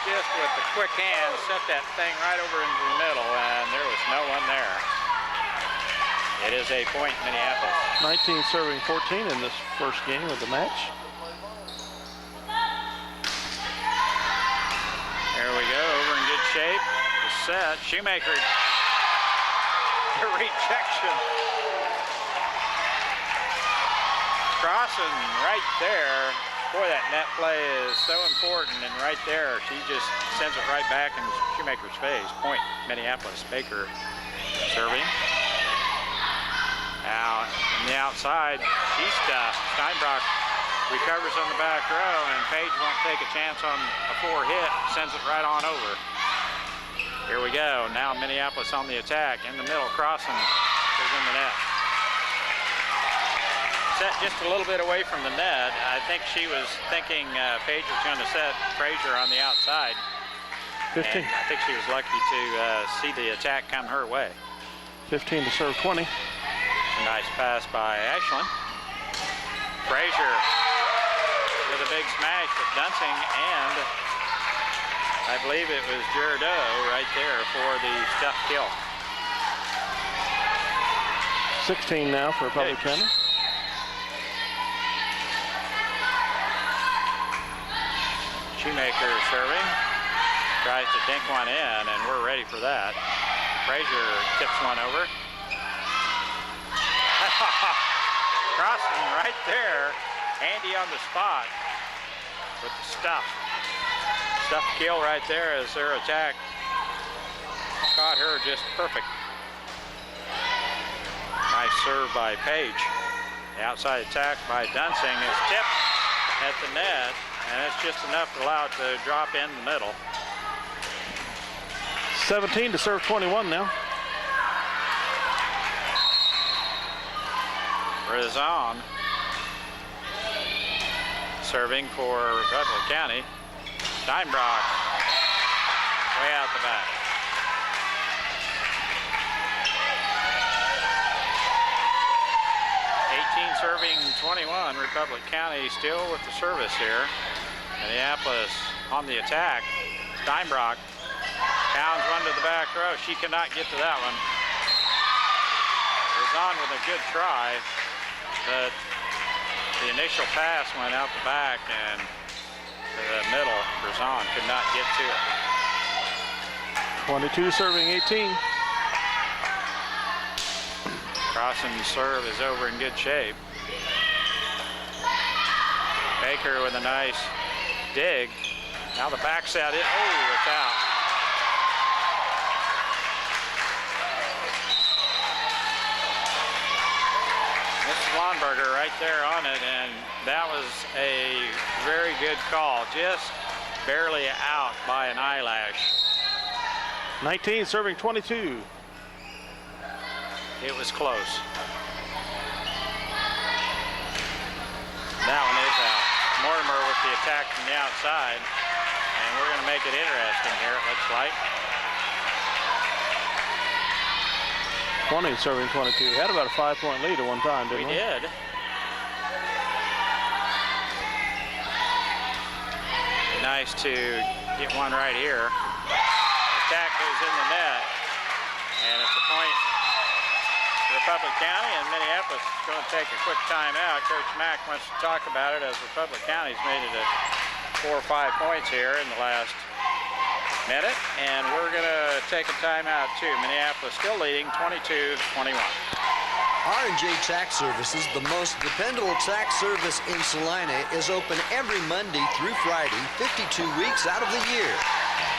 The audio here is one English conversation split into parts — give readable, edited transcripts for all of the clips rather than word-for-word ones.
just with the quick hand set that thing right over into the middle, and there was no one there. It is a point, Minneapolis. 19 serving 14 in this first game of the match. There we go, over in good shape. The set, Shoemaker, the rejection. Crossing right there. Boy, that net play is so important, and right there, she just sends it right back in Shoemaker's face. Point, Minneapolis. Baker serving. Now, on the outside, she's stuffed. Steinbrock recovers on the back row, and Page won't take a chance on a 4-hit, sends it right on over. Here we go. Now Minneapolis on the attack. In the middle, crossing is in the net. Set just a little bit away from the net. I think she was thinking Page was going to set Frazier on the outside. 15. And I think she was lucky to see the attack come her way. 15 to serve 20. A nice pass by Ashland. Frazier with a big smash with Dunsing, and I believe it was Girardeau right there for the stuff kill. 16 now for Republic County. Shoemaker serving, tries to dink one in, and we're ready for that. Frazier tips one over. Crossing right there, handy on the spot with the stuff. Stuff kill right there as their attack caught her just perfect. Nice serve by Page. The outside attack by Dunsing is tipped at the net, and it's just enough to allow it to drop in the middle. 17 to serve 21 now. Rizon serving for Republic County. Steinbrock way out the back. Serving 21, Republic County still with the service here. Minneapolis on the attack. Steinbrock pounds one to the back row. She cannot get to that one. Rizon with a good try, but the initial pass went out the back and to the middle. Rizon could not get to it. 22 serving 18. Crossing serve is over in good shape. Baker with a nice dig. Now the back set, oh, it's out. Mrs. Lonberger right there on it, and that was a very good call. Just barely out by an eyelash. 19 serving 22. It was close. That one is out. Mortimer with the attack from the outside. And we're going to make it interesting here, it looks like. 20 serving 22. Had about a 5-point lead at one time, didn't we? We did. Nice to get one right here. Attack goes in the net. And it's a point. Republic County, and Minneapolis is going to take a quick timeout. Coach Mack wants to talk about it as Republic County's made it at 4 or 5 points here in the last minute, and we're going to take a timeout too. Minneapolis still leading 22-21. R&J Tax Services, the most dependable tax service in Salina, is open every Monday through Friday, 52 weeks out of the year.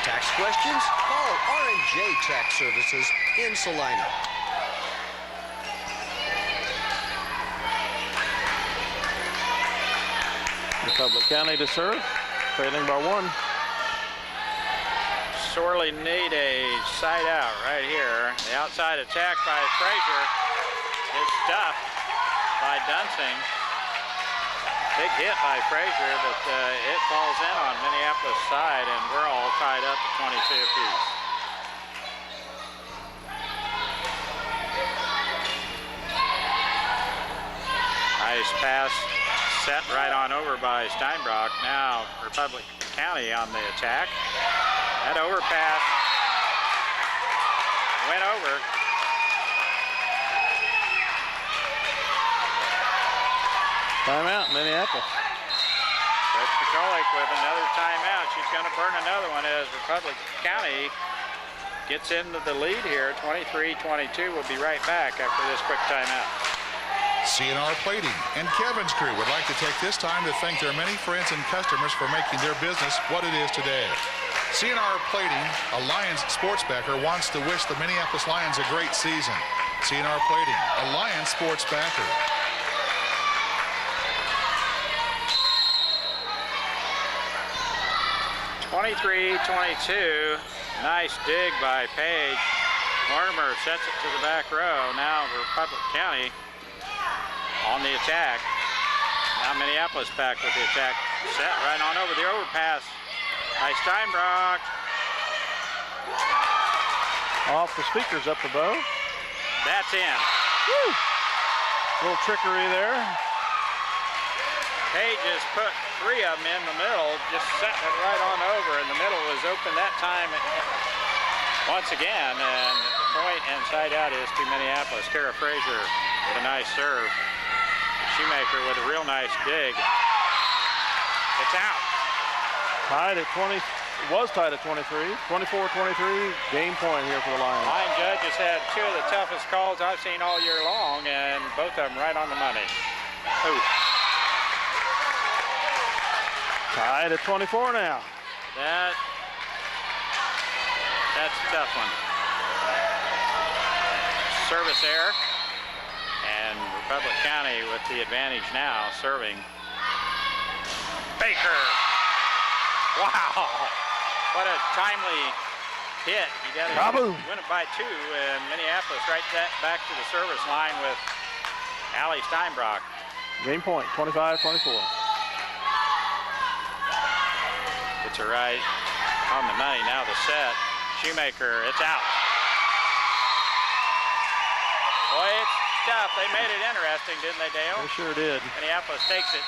Tax questions? Call R&J Tax Services in Salina. Republic County to serve, trailing by 1. Sorely need a side out right here. The outside attack by Frazier is stuffed by Dunsing. Big hit by Frazier, but it falls in on Minneapolis' side, and we're all tied up at 22 apiece. Nice pass. Set right on over by Steinbrock. Now Republic County on the attack. That overpass went over. Timeout, Minneapolis. Coach McCulloch with another timeout. She's going to burn another one as Republic County gets into the lead here. 23-22. We'll be right back after this quick timeout. CNR Plating and Kevin's crew would like to take this time to thank their many friends and customers for making their business what it is today. CNR Plating, a Lions sports backer, wants to wish the Minneapolis Lions a great season. CNR Plating, a Lions sports backer. (23-22). Nice dig by Paige. Mortimer sets it to the back row. Now Republic County on the attack. Now Minneapolis back with the attack. Set right on over the overpass by Steinbrock. Off the speakers up above. That's in. Woo! Little trickery there. Paige has put 3 of them in the middle, just setting it right on over, and the middle was open that time once again, and the point inside out is to Minneapolis. Kara Frazier with a nice serve. Shoemaker with a real nice dig. It's out. Tied at 20, was tied at 23. 24-23, game point here for the Lions. Line judge has had 2 of the toughest calls I've seen all year long, and both of them right on the money. Ooh. Tied at 24 now. That's a tough one. Service error. And Republic County with the advantage now, serving. Baker. Wow. What a timely hit. You got to win it by 2, and Minneapolis right back to the service line with Allie Steinbrock. Game point, 25-24. Gets her right on the money. Now the set. Shoemaker, it's out. Boy, it's tough. They made it interesting, didn't they, Dale? They sure did. Minneapolis takes it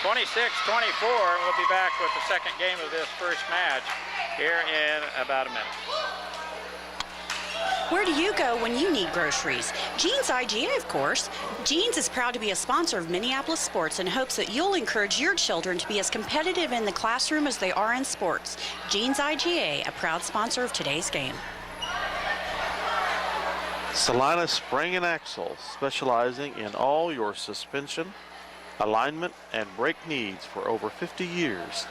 26-24, and we'll be back with the second game of this first match here in about a minute. Where do you go when you need groceries? Jeans IGA, of course. Jeans is proud to be a sponsor of Minneapolis sports and hopes that you'll encourage your children to be as competitive in the classroom as they are in sports. Jeans IGA, a proud sponsor of today's game. Salina Spring and Axle, specializing in all your suspension, alignment, and brake needs for over 50 years.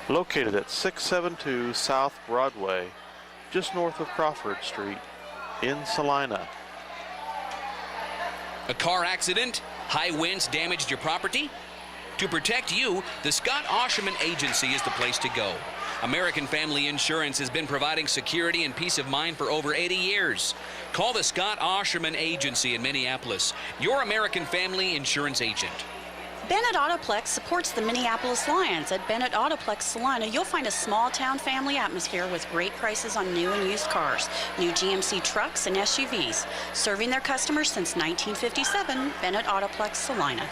Located at 672 South Broadway, just north of Crawford Street in Salina. A car accident? High winds damaged your property? To protect you, the Scott Osherman Agency is the place to go. American Family Insurance has been providing security and peace of mind for over 80 years. Call the Scott Osherman Agency in Minneapolis, your American Family Insurance agent. Bennett Autoplex supports the Minneapolis Lions. At Bennett Autoplex Salina, you'll find a small-town family atmosphere with great prices on new and used cars, new GMC trucks and SUVs. Serving their customers since 1957, Bennett Autoplex Salina.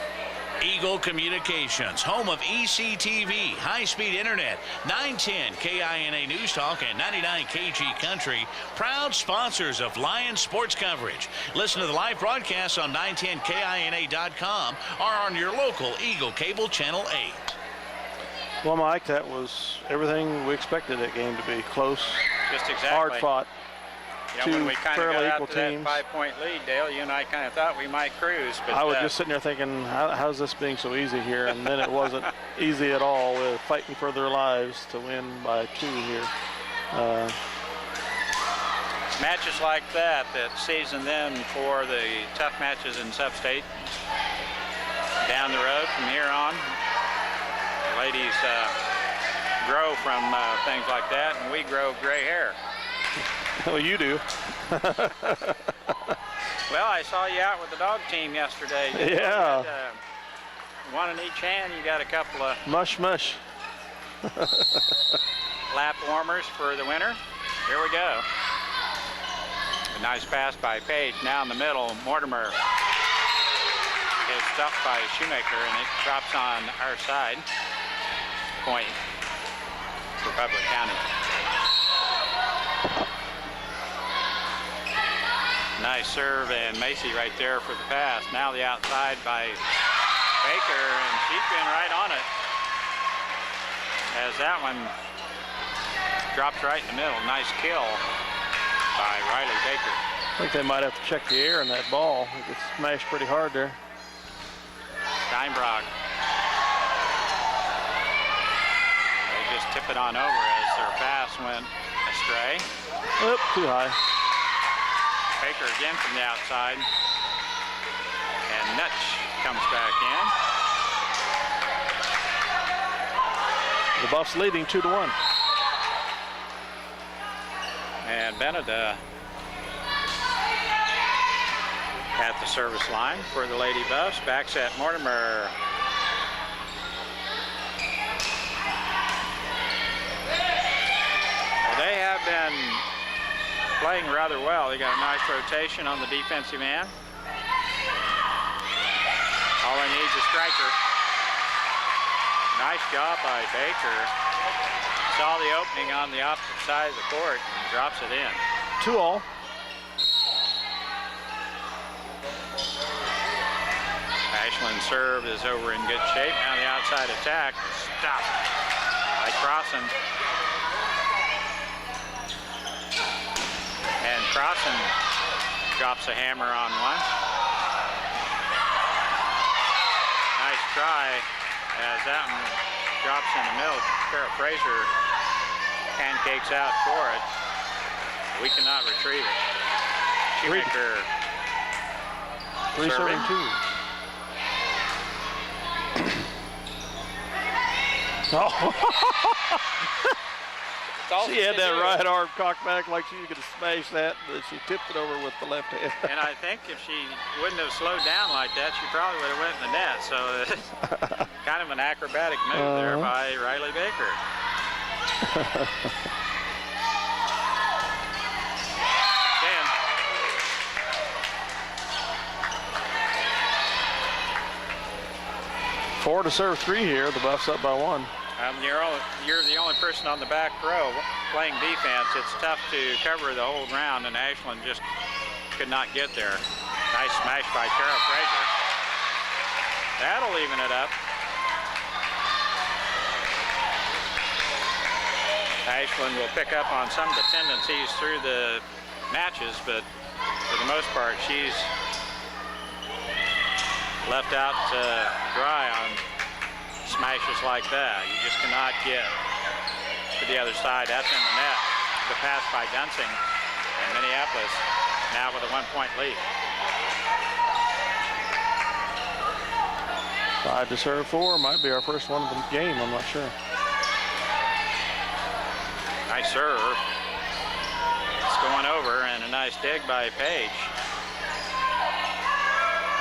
Eagle Communications, home of ECTV, high-speed internet, 910 KINA News Talk and 99 KG Country, proud sponsors of Lions sports coverage. Listen to the live broadcasts on 910KINA.com or on your local Eagle Cable Channel 8. Well, Mike, that was everything we expected that game to be. Close, Just exactly. hard fought. You know, when we kind of fairly got equal out to teams. that 5-point lead, Dale, you and I kind of thought we might cruise. But I was just sitting there thinking, how's this being so easy here? And then it wasn't easy at all. We're fighting for their lives to win by 2 here. matches like that season them for the tough matches in Sub-State. Down the road from here on, the ladies grow from things like that, and we grow gray hair. Well, you do. Well, I saw you out with the dog team yesterday. Yeah. One in each hand. You got a couple of mush. lap warmers for the winter. Here we go. A nice pass by Page. Now in the middle, Mortimer is stuffed by Shoemaker, and it drops on our side. Point Republic County. Nice serve, and Macy right there for the pass. Now the outside by Baker, and she's been right on it. As that one drops right in the middle. Nice kill by Riley Baker. I think they might have to check the air in that ball. It gets smashed pretty hard there. Steinbrock. They just tip it on over as their pass went astray. Oop, too high. Baker again from the outside. And Nutch comes back in. The Buffs leading 2-1. And Beneda at the service line for the Lady Buffs. Backs at Mortimer. Well, they have been playing rather well. They got a nice rotation on the defensive end. All they need is a striker. Nice job by Baker. Saw the opening on the opposite side of the court and drops it in. 2-all. Ashland's serve is over in good shape. Now the outside attack stopped by Crossan. And Crossan drops a hammer on one. Nice try as that one drops in the middle. Kara Fraser pancakes out for it. We cannot retrieve it. Shoemaker serving. 3-2. Oh. She had that right arm cocked back like she was going to smash that, but she tipped it over with the left hand. And I think if she wouldn't have slowed down like that, she probably would have went in the net. So kind of an acrobatic move there by Riley Baker. Dan. 4 to serve 3 here. The Buffs up by 1. You're the only person on the back row playing defense. It's tough to cover the whole round, and Ashland just could not get there. Nice smash by Kara Fraser. That'll even it up. Ashland will pick up on some of the tendencies through the matches, but for the most part, she's left out dry on smashes like that. You just cannot get to the other side. That's in the net. The pass by Dunsing, and Minneapolis now with a 1-point lead. 5 to serve 4. Might be our first one of the game. I'm not sure. Nice serve. It's going over, and a nice dig by Page.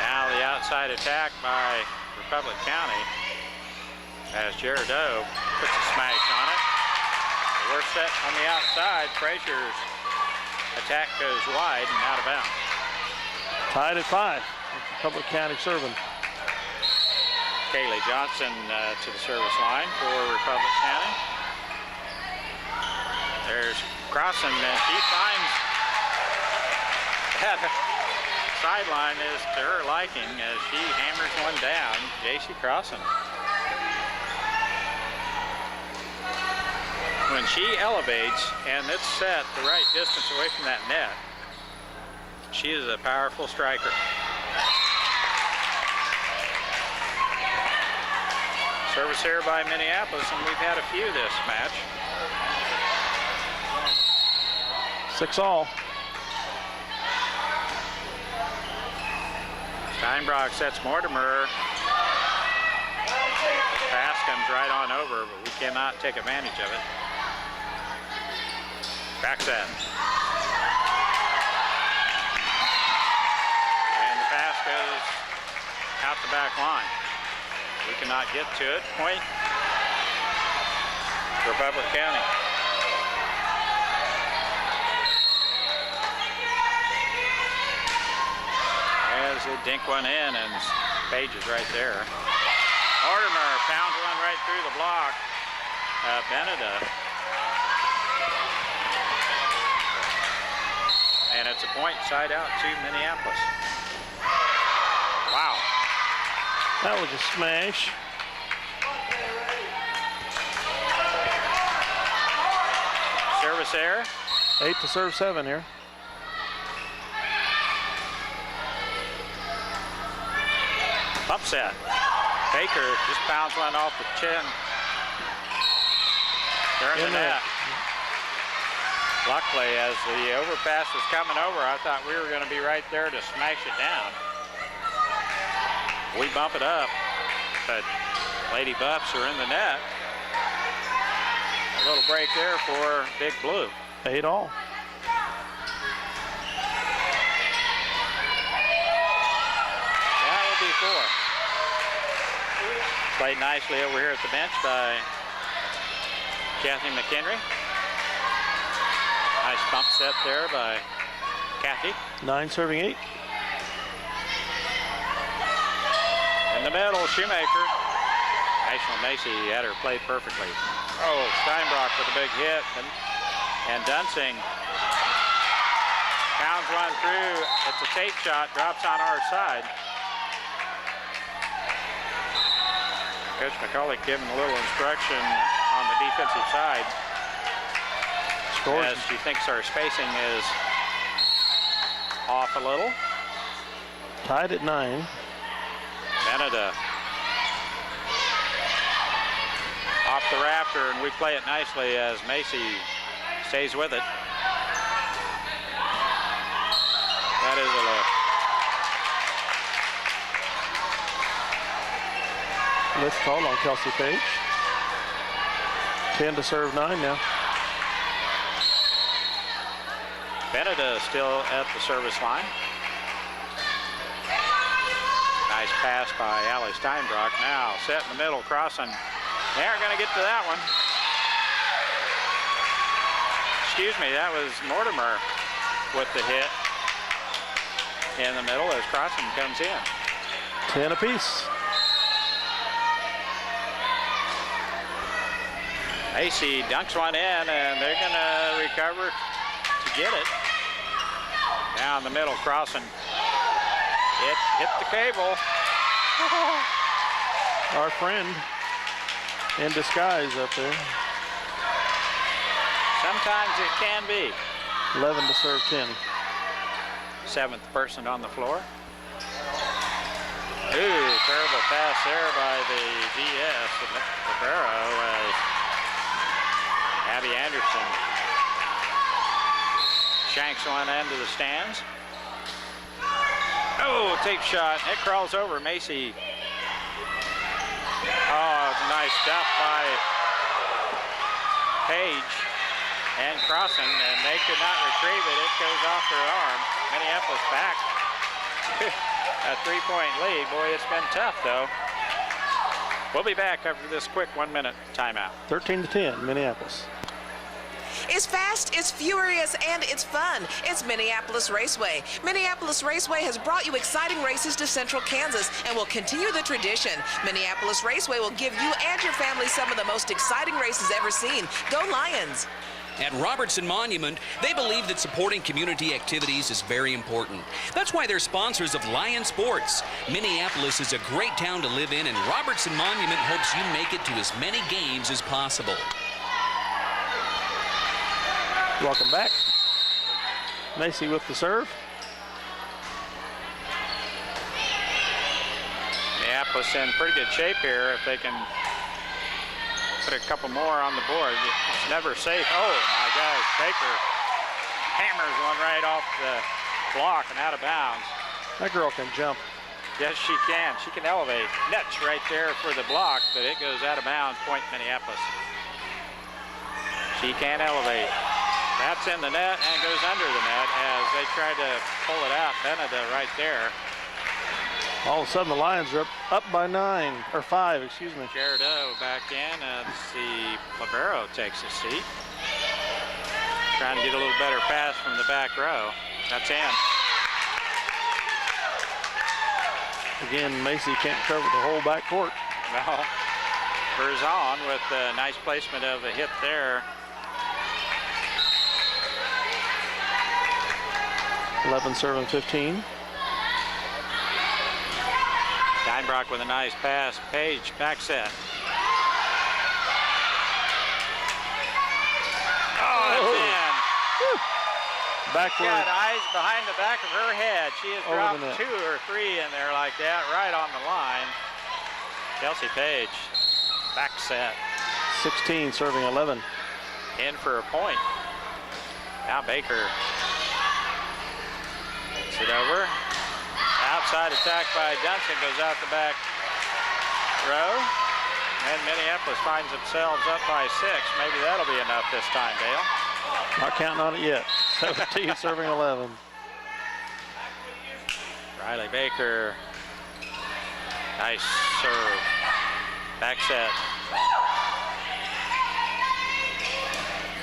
Now the outside attack by Republic County as Girardeau puts a smash on it. We're set on the outside. Frazier's attack goes wide and out of bounds. Tied at 5. Republic County serving. Kaylee Johnson to the service line for Republic County. There's Crossan, and she finds that sideline is to her liking as she hammers one down. J.C. Crossan. When she elevates and it's set the right distance away from that net, she is a powerful striker. Service here by Minneapolis, and we've had a few this match. 6-all. Steinbrock sets Mortimer. Pass comes right on over, but we cannot take advantage of it. Back set. And the pass goes out the back line. We cannot get to it. Point, Republic County. As they dink one in, and Page is right there. Mortimer pounds one right through the block. Beneda It's a point, side out to Minneapolis. Wow. That was a smash. Service error. 8 to serve 7 here. Pump set. Baker just pounds one off the chin. They're in the net. Luckily, as the overpass was coming over, I thought we were going to be right there to smash it down. We bump it up, but Lady Buffs are in the net. A little break there for Big Blue. 8 all. That will be 4. Played nicely over here at the bench by Kathy McHenry. Nice bump set there by Kathy. 9 serving 8. In the middle, Shoemaker. National Macy had her play perfectly. Oh, Steinbrock with a big hit. And Dunsing pounds one through. It's a tape shot, drops on our side. Coach McCullough giving a little instruction on the defensive side. Scores. As she thinks our spacing is off a little. Tied at 9. Canada off the rafter, and we play it nicely as Macy stays with it. That is a lift. Lift call on Kelsey Page. 10 to serve 9 now. Beneda still at the service line. Nice pass by Allie Steinbrock. Now set in the middle, crossing. They aren't going to get to that one. Excuse me, that was Mortimer with the hit in the middle as Crossing comes in. 10 apiece. Macy dunks one in, and they're going to recover to get it. Down the middle, Crossing. It hit the cable. Our friend in disguise up there. Sometimes it can be. 11 to serve 10. 7th person on the floor. Ooh, terrible pass there by the DS. Libero as Abby Anderson shanks one into the stands. Oh, tape shot. It crawls over Macy. Oh, it's nice stuff by Page and Crossing, and they could not retrieve it. It goes off their arm. Minneapolis back. A 3-point lead. Boy, it's been tough, though. We'll be back after this quick 1-minute timeout. 13 to 10, Minneapolis. It's fast, it's furious, and it's fun. It's Minneapolis Raceway. Minneapolis Raceway has brought you exciting races to Central Kansas and will continue the tradition. Minneapolis Raceway will give you and your family some of the most exciting races ever seen. Go Lions! At Robertson Monument, they believe that supporting community activities is very important. That's why they're sponsors of Lion Sports. Minneapolis is a great town to live in, and Robertson Monument hopes you make it to as many games as possible. Welcome back. Macy with the serve. Minneapolis in pretty good shape here if they can put a couple more on the board. It's never safe. Oh my gosh, Baker hammers one right off the block and out of bounds. That girl can jump. Yes, she can. She can elevate. Net's right there for the block, but it goes out of bounds. Point Minneapolis. She can elevate. That's in the net and goes under the net as they try to pull it out. Beneda right there. All of a sudden, the Lions are up by 9, or 5, excuse me. Gerardo back in. Let's see, Libero takes a seat. Trying to get a little better pass from the back row. That's in. Again, Macy can't cover the whole back court. No. Berzon with a nice placement of a hit there. 11 serving 15. Steinbrock with a nice pass. Page back set. Oh, it's in. Backward. Got eyes behind the back of her head. She has Over the dropped net. 2 or 3 in there like that, right on the line. Kelsey Page, back set. 16 serving 11. In for a point. Now Baker. Gets it over. Outside attack by Johnson goes out the back row. And Minneapolis finds themselves up by 6. Maybe that'll be enough this time, Dale. Not counting on it yet. 17 serving 11. Riley Baker. Nice serve. Back set.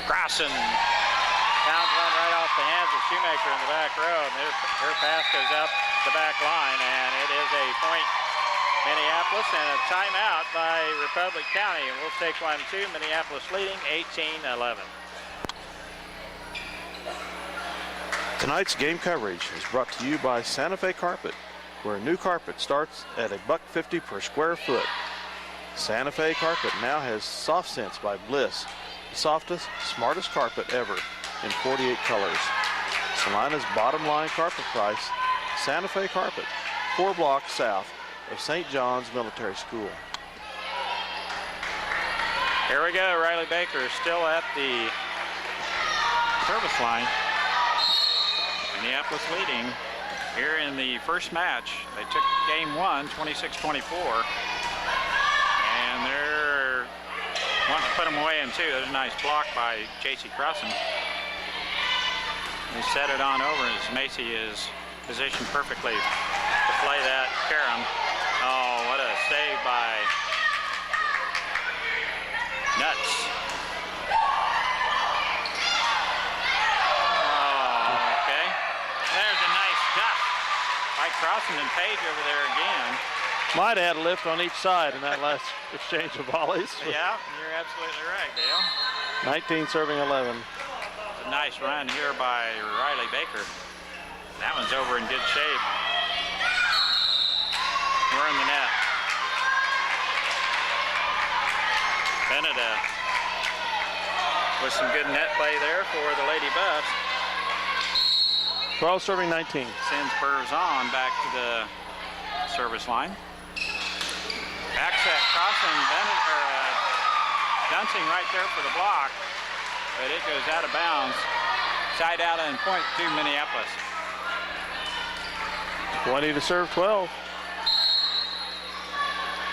Crossan pounds one right off the hands of Shoemaker in the back row. And her pass goes up the back line, and it is a point Minneapolis and a timeout by Republic County. And we'll take one too. Minneapolis leading 18-11. Tonight's game coverage is brought to you by Santa Fe Carpet, where new carpet starts at $1.50 per square foot. Santa Fe Carpet now has Soft Sense by Bliss, the softest, smartest carpet ever in 48 colors. Salina's bottom line carpet price, Santa Fe Carpet, 4 blocks south of St. John's Military School. Here we go. Riley Baker is still at the service line. Minneapolis leading here in the first match. They took game 1, 26-24. And they're wanting to put them away in 2. There's a nice block by J.C. Crossan. They set it on over as Macy is positioned perfectly to play that carom. Oh, what a save by Nuts. Crossan and Page over there again. Might add a lift on each side in that last exchange of volleys. Yeah, you're absolutely right, Dale. 19 serving 11. It's a nice run here by Riley Baker. That one's over in good shape. We're in the net. Beneda with some good net play there for the Lady Buffs. 12 serving 19. Sends Berzon back to the service line. Back set, Crossan, Dunsing right there for the block, but it goes out of bounds. Side out and point to Minneapolis. 20 to serve 12.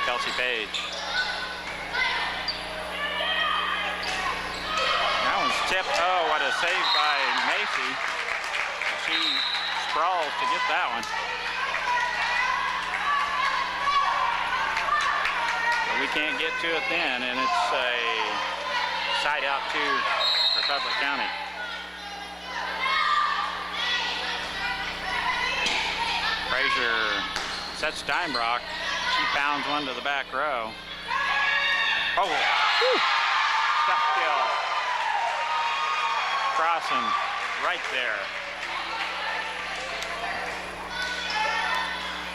Kelsey Page. That one's tipped. Oh, what a save by Macy. She sprawls to get that one. But we can't get to it then, and it's a side out to Republic County. Frazier sets Steinbrock. She pounds one to the back row. Oh, stuff kill. Crossan right there.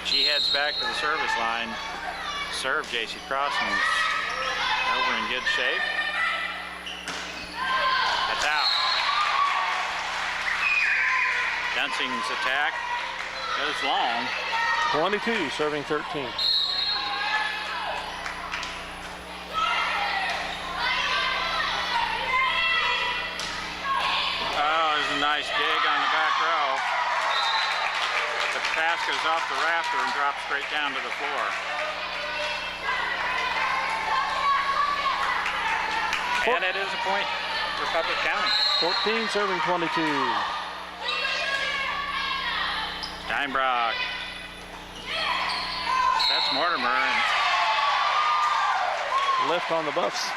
She heads back to the service line. Serve J.C. Crossan's over in good shape. That's out. Dunsing's attack goes long. 22 serving 13. Oh, there's a nice dig on the back row. The pass goes off the rafter and drops straight down to the floor. And it is a point, Republic County. 14 serving 22. Steinbrock. That's Mortimer. And Lift on the Buffs.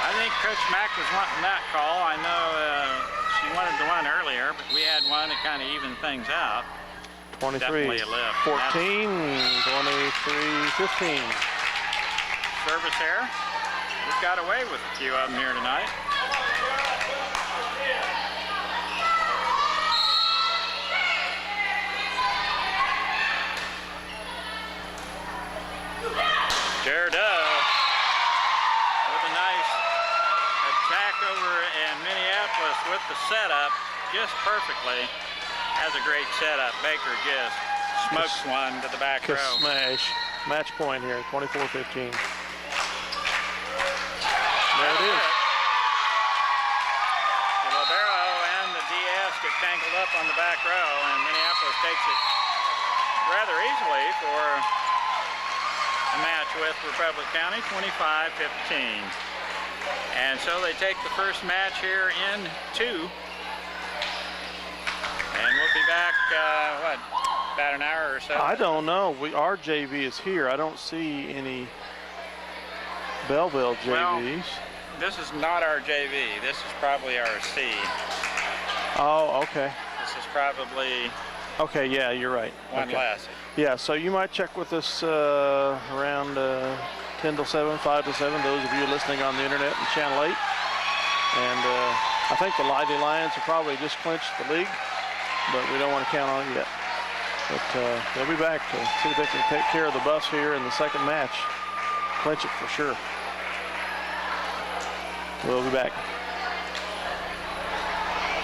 I think Coach Mack was wanting that call. I know she wanted the one earlier, but we had one that kind of evened things out. 23, Definitely a lift. 14, 23, 15. Service here. We've got away with a few of them here tonight. and Minneapolis with the setup just perfectly. Has a great setup. Baker just smokes one to the back row. Smash. Match point here, 24-15. There it is. The libero and the DS get tangled up on the back row, and Minneapolis takes it rather easily for a match with Republic County, 25-15. And so they take the first match here in 2. And we'll be back, about an hour or so? I don't know. Our JV is here. I don't see any Belleville JVs. Well, this is not our JV. This is probably our C. Oh, okay. This is probably Okay, yeah, you're right. one less. Yeah, so you might check with us around 10 till 7, 5 to 7, those of you listening on the internet and Channel 8. And I think the Lively Lions have probably just clinched the league, but we don't want to count on it yet. But they'll be back to see if they can take care of the Buffs here in the second match. Clinch it for sure. We'll be back.